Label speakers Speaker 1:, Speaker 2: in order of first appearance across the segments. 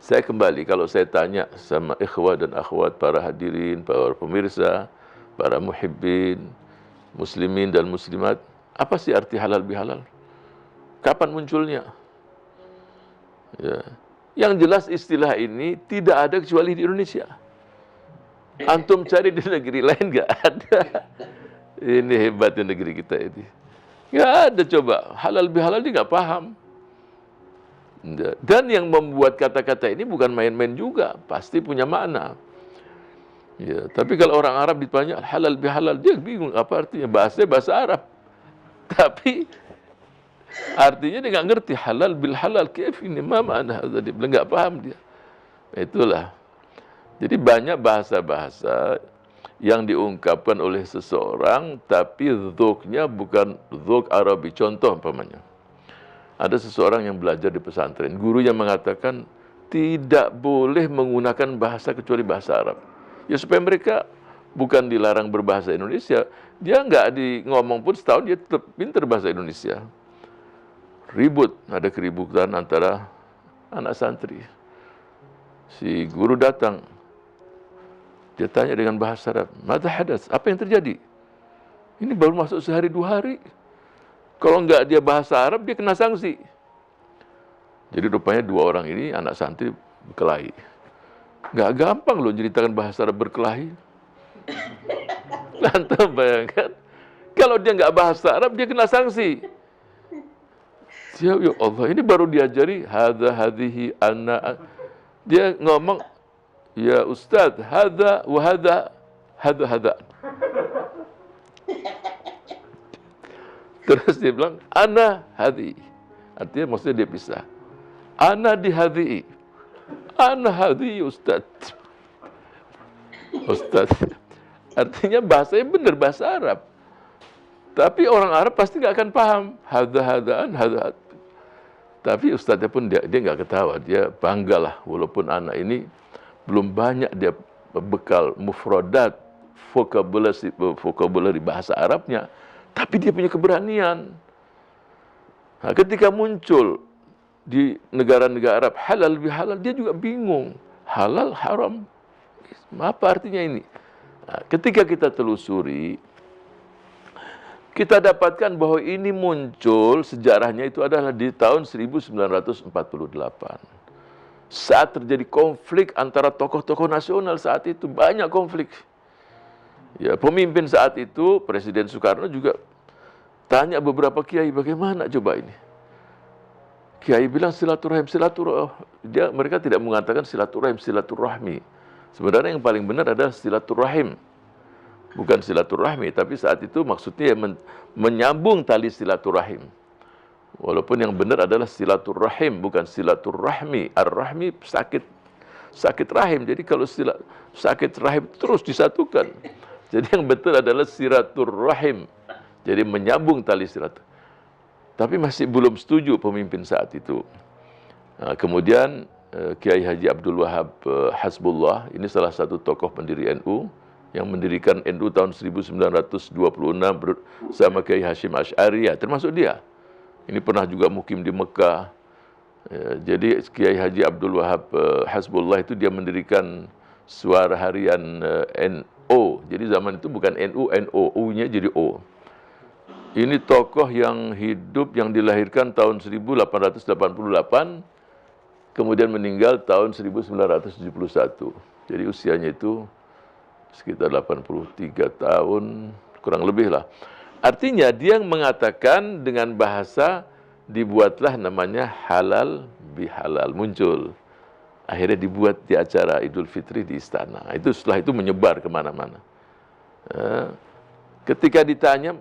Speaker 1: Saya kembali, kalau saya tanya sama ikhwah dan akhwat, para hadirin, para pemirsa, para muhibbin, muslimin dan muslimat, apa sih arti halal bihalal? Kapan munculnya? Ya. Yang jelas istilah ini tidak ada kecuali di Indonesia. Antum cari di negeri lain nggak ada. Ini hebatnya negeri kita ini. Nggak ada, coba. Halal bihalal dia nggak paham. Dan yang membuat kata-kata ini bukan main-main juga, pasti punya makna. Ya, tapi kalau orang Arab ditanya halal bihalal, dia bingung apa artinya. Bahasanya bahasa Arab. Tapi artinya dia nggak ngerti halal bil halal kaif ini, ma makna dia nggak paham dia. Itulah. Jadi banyak bahasa-bahasa yang diungkapkan oleh seseorang tapi dzuknya bukan dzuk Arabi. Contoh umpamanya, ada seseorang yang belajar di pesantren, gurunya mengatakan tidak boleh menggunakan bahasa kecuali bahasa Arab. Ya supaya mereka bukan dilarang berbahasa Indonesia, dia nggak ngomong pun setahun dia tetap pintar bahasa Indonesia. Ribut, ada keributan antara anak santri. Si guru datang, dia tanya dengan bahasa Arab, "Madza hadas?" Apa yang terjadi? Ini baru masuk sehari 2 hari. Kalau enggak dia bahasa Arab, dia kena sanksi. Jadi rupanya 2 orang ini anak santri berkelahi. Enggak gampang loh ceritakan bahasa Arab berkelahi. Lantas bayangkan, kalau dia enggak bahasa Arab, dia kena sanksi. Ya Allah, ini baru diajari hadza hadhihi anna. Dia ngomong, "Ya Ustaz, hadza wa hadza, hadza." Terus dia bilang, "Ana hadhi." Artinya maksudnya dia pisah. "Ana di hadhi." "Ana hadhi Ustaz." Ustaz. Artinya bahasanya benar bahasa Arab. Tapi orang Arab pasti nggak akan paham. Hadza hadzaan, hadza. Tapi ustaznya pun dia nggak ketawa, dia banggalah walaupun anak ini belum banyak dia bekal mufradat, vocabulary bahasa Arabnya, tapi dia punya keberanian. Nah, ketika muncul di negara-negara Arab halal bihalal, dia juga bingung. Halal haram, apa artinya ini? Nah, ketika kita telusuri, kita dapatkan bahwa ini muncul sejarahnya itu adalah di tahun 1948. Saat terjadi konflik antara tokoh-tokoh nasional saat itu, banyak konflik. Ya, pemimpin saat itu, Presiden Soekarno juga tanya beberapa kiai, bagaimana coba ini? Kiai bilang silaturahim. Mereka tidak mengatakan silaturahim, silaturahmi. Sebenarnya yang paling benar adalah silaturahim. Bukan silaturahmi, tapi saat itu maksudnya menyambung tali silaturahim. Walaupun yang benar adalah silaturahim, bukan silaturahmi. Ar-rahmi sakit rahim. Jadi kalau sakit rahim terus disatukan. Jadi yang betul adalah silaturahim. Jadi menyambung tali silaturahim. Tapi masih belum setuju pemimpin saat itu. Nah, kemudian Kiai Haji Abdul Wahab Hasbullah, ini salah satu tokoh pendiri NU, yang mendirikan NU tahun 1926 bersama Kiai Hashim Asy'ari, ya, termasuk dia. Ini pernah juga mukim di Mekah. Ya, jadi Kiai Haji Abdul Wahab Hasbullah itu dia mendirikan Suara Harian NO. Jadi zaman itu bukan NU, NO, U-nya jadi O. Ini tokoh yang hidup, yang dilahirkan tahun 1888, kemudian meninggal tahun 1971. Jadi usianya itu sekitar 83 tahun, kurang lebih lah. Artinya dia mengatakan dengan bahasa, dibuatlah namanya halal bihalal, muncul. Akhirnya dibuat di acara Idul Fitri di istana. Itu setelah itu menyebar kemana-mana. Ketika ditanya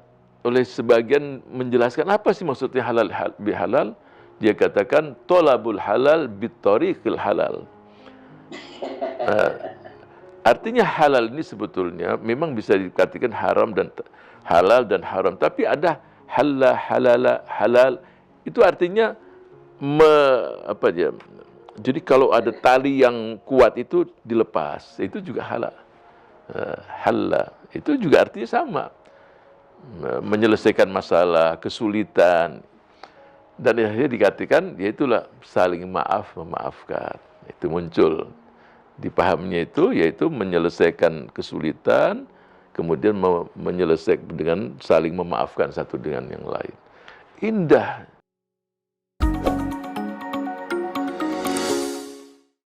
Speaker 1: oleh sebagian menjelaskan apa sih maksudnya halal bihalal, dia katakan tolabul halal bitariqil halal. Artinya halal ini sebetulnya memang bisa dikatakan haram dan halal dan haram. Tapi ada halal. Itu artinya jadi kalau ada tali yang kuat itu dilepas, itu juga halal. Halal itu juga artinya sama. Menyelesaikan masalah, kesulitan. Dan akhirnya dikatakan, yaitulah saling maaf, memaafkan. Itu muncul. Dipahamnya itu yaitu menyelesaikan kesulitan, kemudian menyelesaikan dengan saling memaafkan satu dengan yang lain. Indah